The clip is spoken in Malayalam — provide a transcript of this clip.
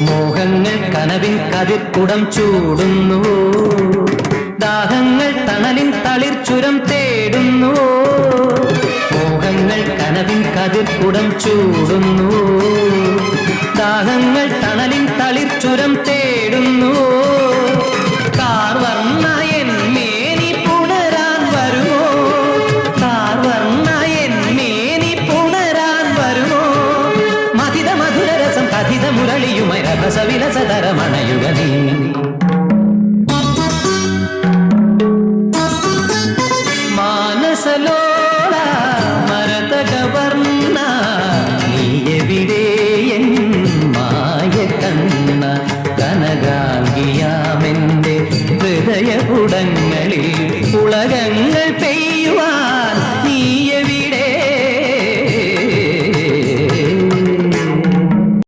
മോഹങ്ങൾ കനവിൻ കതിർക്കുടം ചൂടുന്നു, ദാഹങ്ങൾ തണലിൻ തളിർച്ചുരം തേടുന്നു. മോഹങ്ങൾ കനവിൻ കതിർക്കുടം ചൂടുന്നു, ദാഹങ്ങൾ തണലിൻ തളിർച്ചുരം തേടുന്നു. കാർവർണ്ണ എന്മേനി പുണരാൻ വരുമോ, കാർവർണ്ണ എന്മേനി പുണരാൻ വരുമോ. മധുര മധുരരസം കഥിത മുരളിയുമയ രസവിലസതരമണയുക നീ.